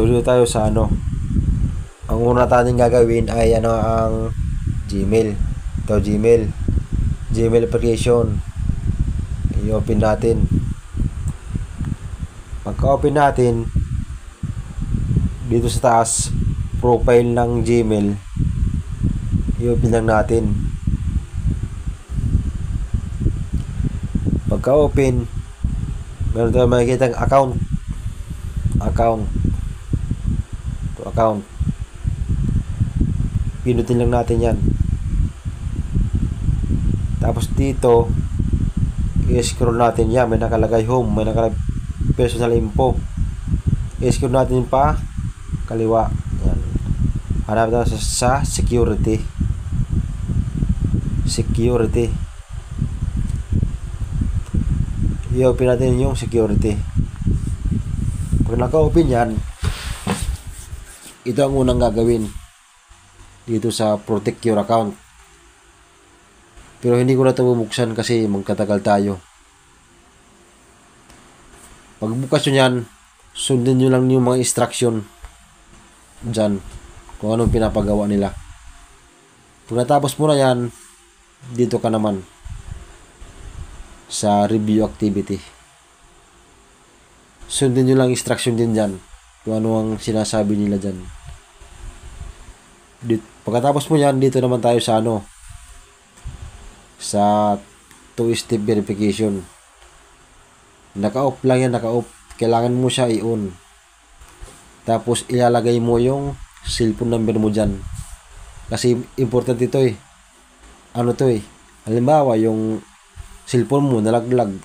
So dito tayo sa ano. Ang una natin gagawin ay ano ang Gmail. Ito Gmail. Gmail application. I-open natin. Pagka-open natin, dito sa taas, profile ng Gmail, i-open lang natin. Pagka-open, meron tayong makikita ang account. Ito, account. Pinutin lang natin yan. Tapos dito, i-scroll natin yan. May nakalagay home, may nakalagay personal info. I-scroll natin pa kaliwa. Yan. Hanap natin sa security. I-open natin yung security. Pag naka-open yan, ito ang unang gagawin dito sa protect your account. Pero hindi ko na ito bubuksan kasi magkatagal tayo. Pagbukas nyo yan, sundin nyo lang yung mga instruction dyan kung anong pinapagawa nila. Pag natapos mo na yan, dito ka naman sa review activity. Sundin nyo lang instruction din dyan kung ano ang sinasabi nila dyan. Pagkatapos mo yan, dito naman tayo sa ano, sa 2-step verification. Naka-off lang yan, naka-off. Kailangan mo siya i-on. Tapos ilalagay mo yung cellphone number mo dyan. Kasi important ito eh. Ano to eh. Halimbawa, yung cellphone mo nalaglag,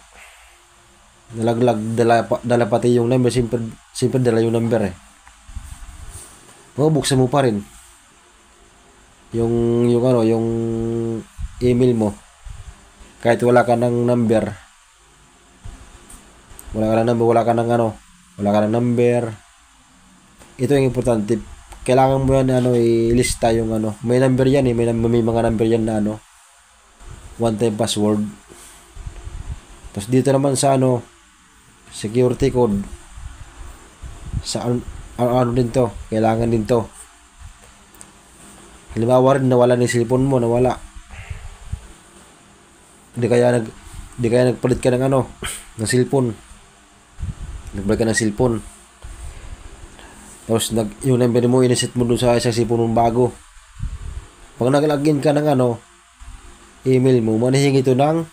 dala pati yung number. Simple dala yung number eh. Buksan mo pa rin yung email mo. Kahit wala ka ng number, wala ka ng number. Ito yung importante. Kailangan mo yan ilista yung may number yan eh, may mga number yan na one time password. Tapos dito naman sa security code, sa ano din to, kailangan din to. Halimbawa rin nawala ni cellphone mo, nawala. Di kaya nagpalit ka ng ng cellphone. Nagpalit ka ng cellphone. Tapos yung number mo iniset mo dun sa isang cellphone mong bago. Pag nag-login ka ng email mo, manihingi ito ng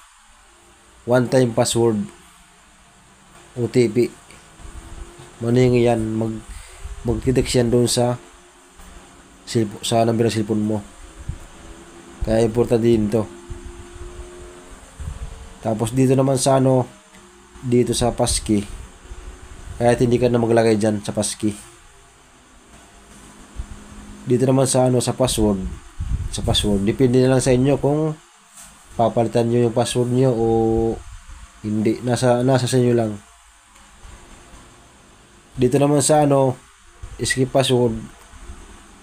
one time password, OTP. Manihingi yan, mag-detect yan doon sa number ng cellphone mo. Kaya important din to. Tapos dito naman sa dito sa passkey, kahit hindi ka na maglagay dyan sa passkey. Dito naman sa sa password, depende na lang sa inyo kung papalitan nyo yung password nyo o hindi. Nasa sa inyo lang. Dito naman sa skip password,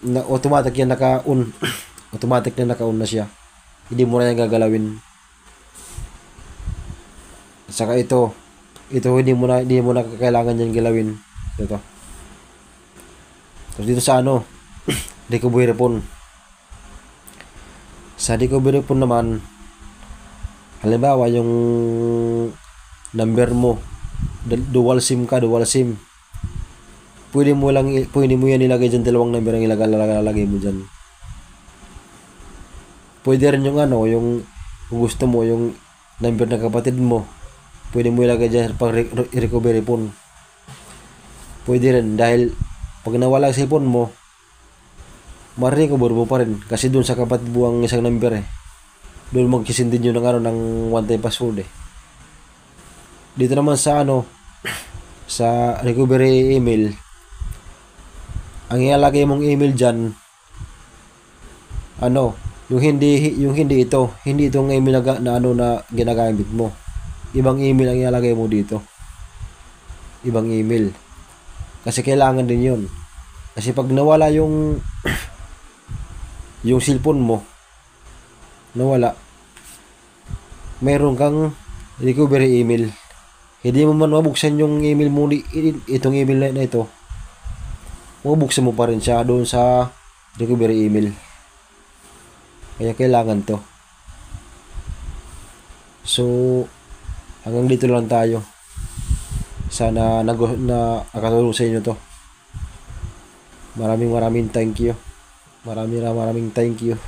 na automatic yan naka-on. Automatic na naka-on na siya. Hindi mo na yan gagalawin. At saka ito hindi mo na kailangan yan galawin. Ito. Tapos dito sa recovery phone. Sa recovery phone naman, halimbawa yung number mo, dual SIM ka, pwede mo yan ilagay dyan, dalawang number ang ilalagay mo dyan. Pwede rin yung yung kung gusto mo yung number ng kapatid mo, pwede mo ilagay dyan pang recovery phone. Pwede rin, dahil pag nawala ang cellphone mo, ma-recover mo pa rin kasi doon sa kapatid mo ang isang number eh. Doon magkisindin nyo ng one time password eh. Dito naman sa sa recovery email, ang ilalagay mong email dyan yung hindi itong email na ginagamit mo. Ibang email ang ilalagay mo dito. Ibang email. Kasi kailangan din yun. Kasi pag nawala yung cellphone mo, nawala, mayroon kang recovery email. Hindi mo man mabuksan yung email mo, itong email na ito. mabuksan mo pa rin siya doon sa recovery email. Kaya kailangan to. So, hanggang dito lang tayo. Sana nakatulong sa inyo to. Maraming thank you. Maraming thank you.